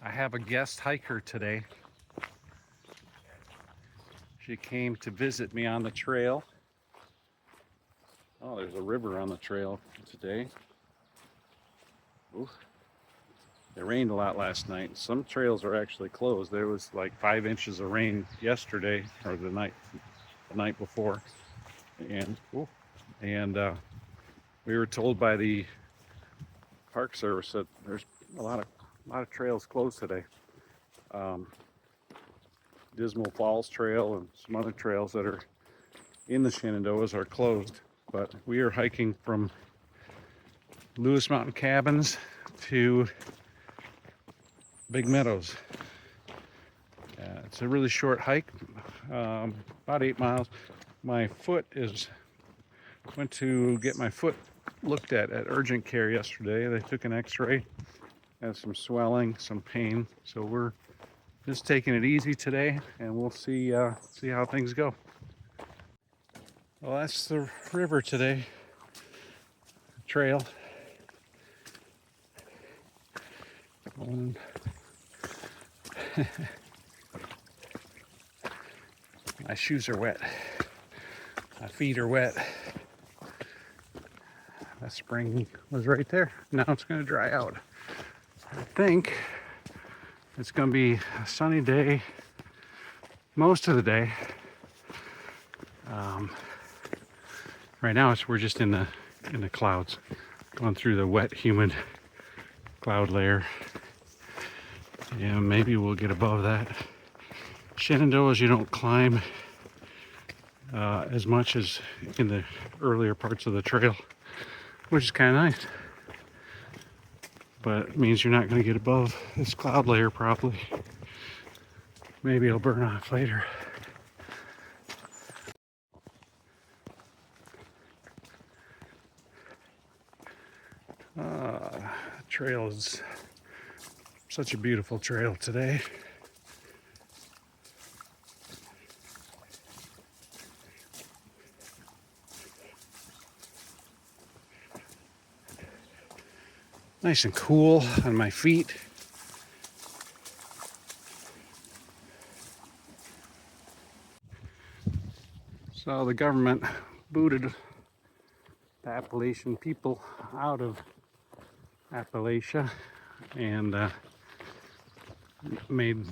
I have a guest hiker today. She came to visit me on the trail. Oh, there's a river on the trail today. Ooh. It rained a lot last night. Some trails are actually closed. There was like 5 inches of rain yesterday, or the night before, and we were told by the Park Service that there's a lot of trails closed today. Dismal Falls Trail and some other trails that are in the Shenandoahs are closed, but we are hiking from Lewis Mountain Cabins to Big Meadows. It's a really short hike, about 8 miles. My foot went to get my foot looked at urgent care yesterday. They took an x-ray, has some swelling, some pain, so we're just taking it easy today, and we'll see how things go. Well, that's the river today, trail. My shoes are wet. My feet are wet. That spring was right there. Now it's going to dry out. I think it's going to be a sunny day most of the day. Right now we're just in the clouds, going through the wet, humid cloud layer. Yeah, maybe we'll get above that. Shenandoahs you don't climb as much as in the earlier parts of the trail, which is kind of nice. But it means you're not going to get above this cloud layer probably. Maybe it'll burn off later. Trail is such a beautiful trail today. Nice and cool on my feet. So the government booted the Appalachian people out of Appalachia and made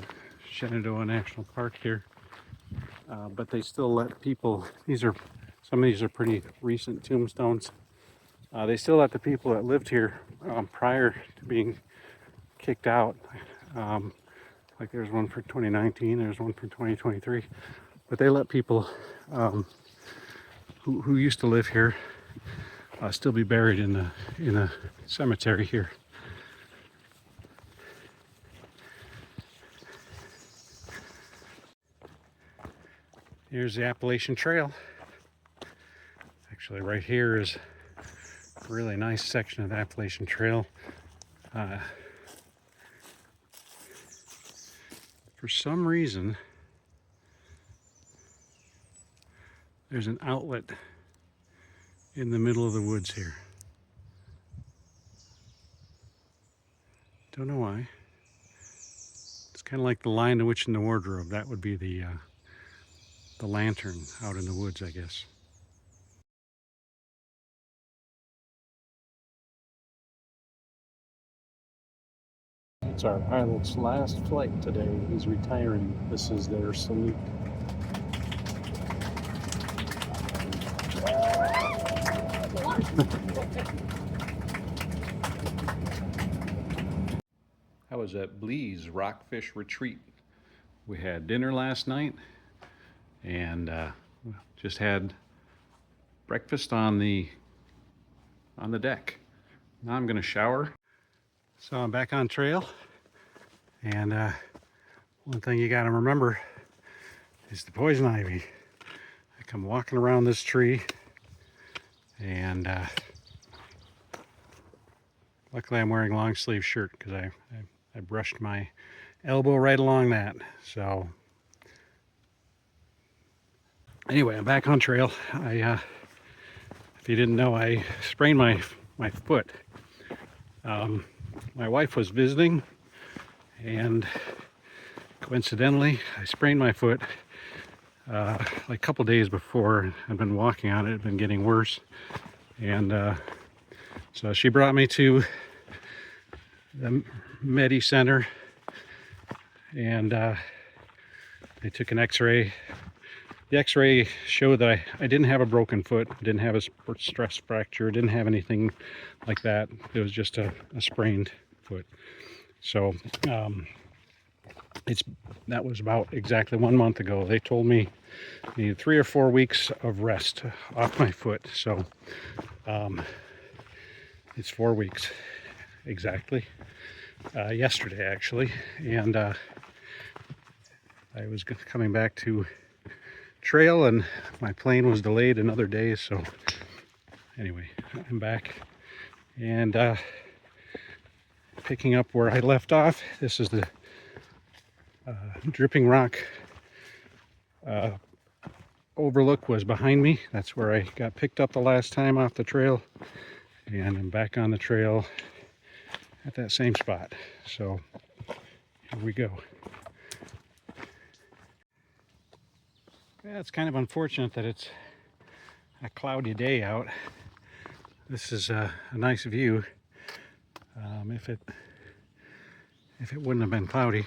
Shenandoah National Park here. But they still let people, some of these are pretty recent tombstones. They still let the people that lived here prior to being kicked out. Like there's one for 2019, there's one for 2023. But they let people who used to live here still be buried in a cemetery here. Here's the Appalachian Trail. Actually, right here is a really nice section of the Appalachian Trail. For some reason, there's an outlet in the middle of the woods here. Don't know why. It's kind of like the Lion, the Witch, and the Wardrobe. That would be the lantern out in the woods, I guess. It's our pilot's last flight today. He's retiring. This is their salute. I was at Blee's Rockfish Retreat. We had dinner last night and just had breakfast on the deck. Now I'm gonna shower. So I'm back on trail, and one thing you gotta remember is the poison ivy. I come walking around this tree, and luckily I'm wearing a long sleeve shirt because I brushed my elbow right along that. So anyway, I'm back on trail. If you didn't know, I sprained my foot. My wife was visiting, and coincidentally I sprained my foot like a couple days before. I'd been walking on it, it had been getting worse, and so she brought me to the Medi Center, and they took an x-ray. The x-ray showed that I didn't have a broken foot, didn't have a stress fracture, didn't have anything like that. It was just a sprained foot. So that was about exactly 1 month ago. They told me I needed 3 or 4 weeks of rest off my foot. So it's 4 weeks exactly. Yesterday actually, and I was coming back to trail and my plane was delayed another day. So anyway, I'm back and picking up where I left off. This is the Dripping Rock overlook was behind me. That's where I got picked up the last time off the trail, and I'm back on the trail at that same spot. So here we go. Yeah, it's kind of unfortunate that it's a cloudy day out. This is a nice view. If it wouldn't have been cloudy,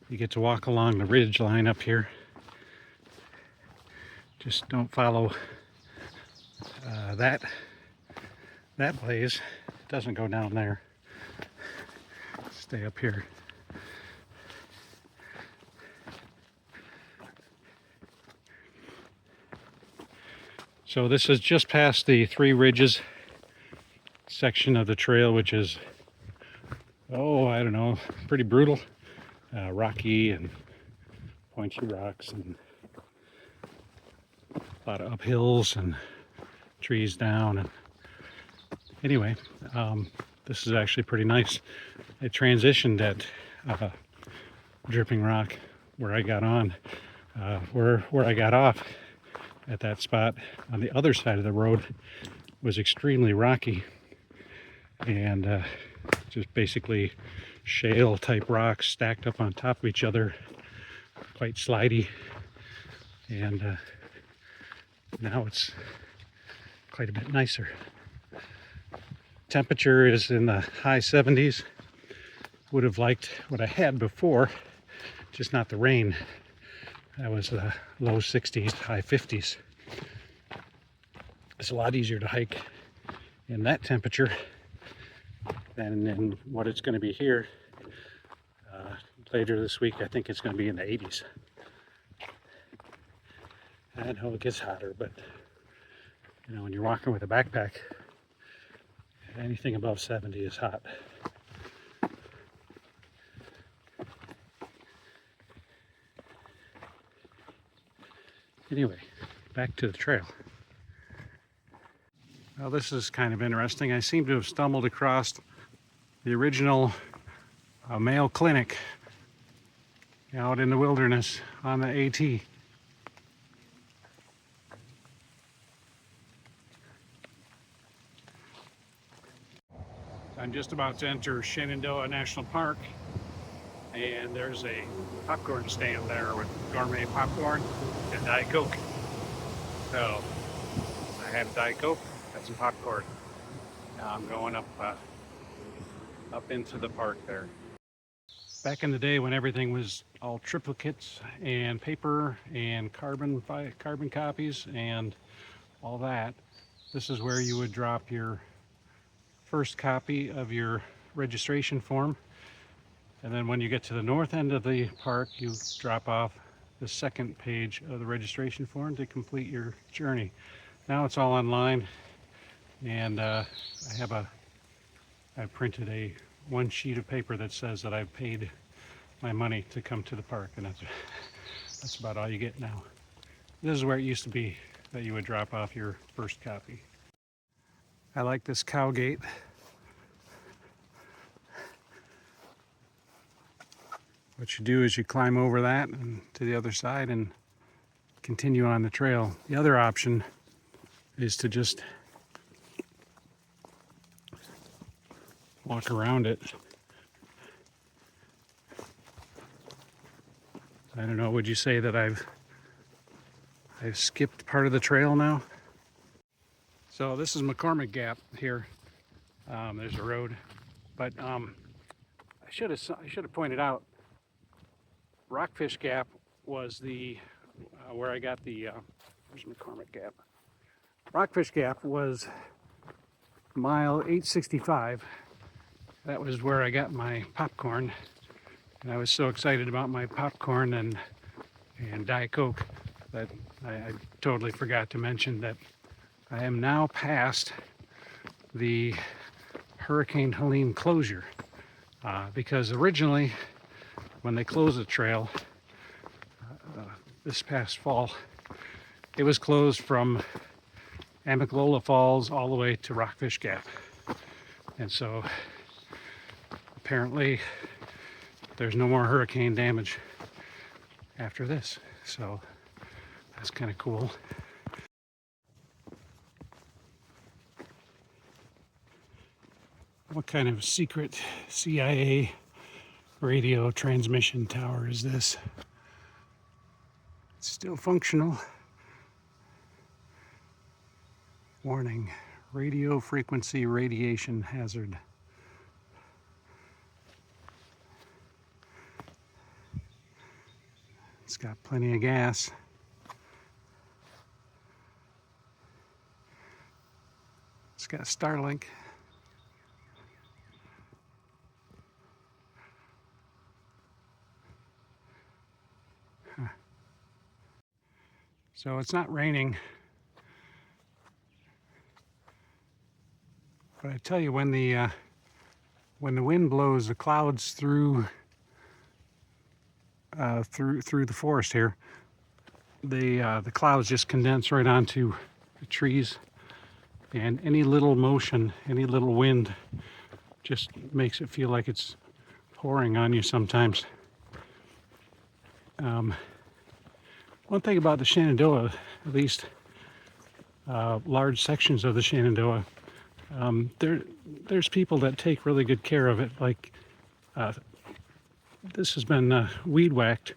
you get to walk along the ridge line up here. Just don't follow that blaze. It doesn't go down there. Stay up here. So this is just past the Three Ridges section of the trail, which is, oh, I don't know, pretty brutal. Rocky and pointy rocks and a lot of uphills and trees down. And anyway, this is actually pretty nice. I transitioned at Dripping Rock where I got on, where I got off at that spot on the other side of the road was extremely rocky and just basically shale type rocks stacked up on top of each other, quite slidey, and now it's quite a bit nicer. Temperature is in the high 70s. Would have liked what I had before, just not the rain. That was low 60s, high 50s. It's a lot easier to hike in that temperature than in what it's going to be here. Later this week, I think it's going to be in the 80s. I know it gets hotter, but you know, when you're walking with a backpack, anything above 70 is hot. Anyway, back to the trail. Well, this is kind of interesting. I seem to have stumbled across the original male clinic out in the wilderness on the AT. I'm just about to enter Shenandoah National Park, and there's a popcorn stand there with gourmet popcorn and Diet Coke. So I had a Diet Coke, got some popcorn. Now I'm going up into the park there. Back in the day when everything was all triplicates and paper and carbon copies and all that, this is where you would drop your first copy of your registration form, and then when you get to the north end of the park, you drop off the second page of the registration form to complete your journey. Now it's all online, and I printed one sheet of paper that says that I've paid my money to come to the park, and that's about all you get now. This is where it used to be that you would drop off your first copy. I like this cow gate. What you do is you climb over that and to the other side and continue on the trail. The other option is to just walk around it I don't know, would you say that I've skipped part of the trail now? So this is McCormick Gap here. There's a road, but I should have pointed out Rockfish Gap was the where I got the where's McCormick Gap? Rockfish Gap was mile 865. That was where I got my popcorn, and I was so excited about my popcorn and Diet Coke that I totally forgot to mention that I am now past the Hurricane Helene closure, because originally when they closed the trail this past fall, it was closed from Amicalola Falls all the way to Rockfish Gap. And so apparently there's no more hurricane damage after this. So that's kind of cool. What kind of secret CIA radio transmission tower is this? It's still functional. Warning, radio frequency radiation hazard. It's got plenty of gas. It's got Starlink. So it's not raining. But I tell you, when the wind blows the clouds through the forest here, the clouds just condense right onto the trees, and any little motion, any little wind, just makes it feel like it's pouring on you sometimes. One thing about the Shenandoah, at least large sections of the Shenandoah, there's people that take really good care of it. Like this has been weed whacked.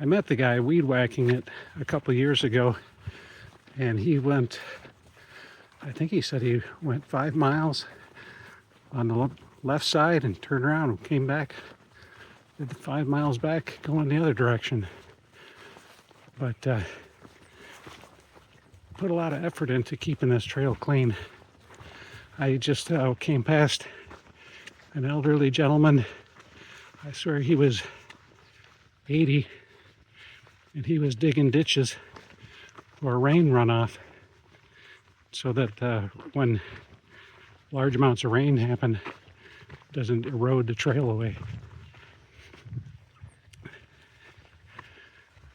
I met the guy weed whacking it a couple of years ago, and he went, I think he said he went 5 miles on the left side and turned around and came back, did the 5 miles back going the other direction. But put a lot of effort into keeping this trail clean. I just came past an elderly gentleman. I swear he was 80, and he was digging ditches for rain runoff so that when large amounts of rain happen, it doesn't erode the trail away.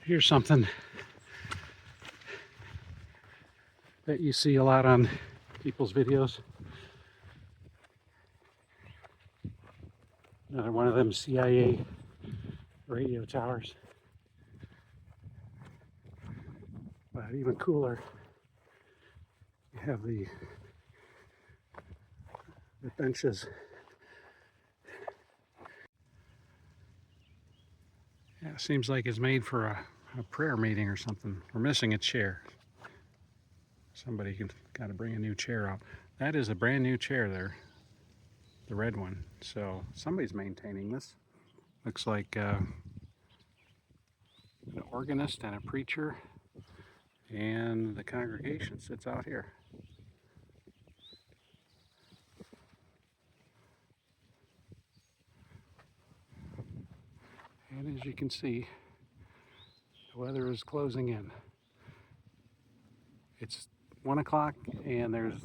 Here's something that you see a lot on people's videos. Another one of them CIA radio towers. But even cooler, you have the benches. Yeah, it seems like it's made for a prayer meeting or something. We're missing a chair. Somebody got to bring a new chair out. That is a brand new chair there, the red one. So somebody's maintaining this. Looks like an organist and a preacher, and the congregation sits out here. And as you can see, the weather is closing in. It's 1 o'clock, and there's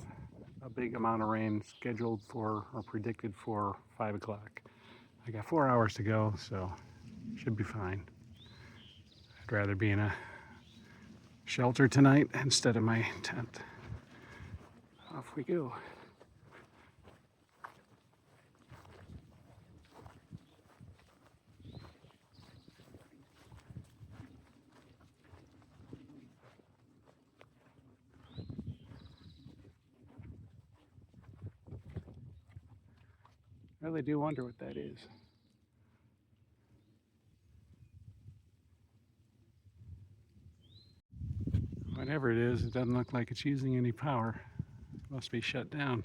a big amount of rain scheduled for or predicted for 5 o'clock. I got 4 hours to go, so should be fine. I'd rather be in a shelter tonight instead of my tent. Off we go. I really do wonder what that is. Whatever it is, it doesn't look like it's using any power. It must be shut down.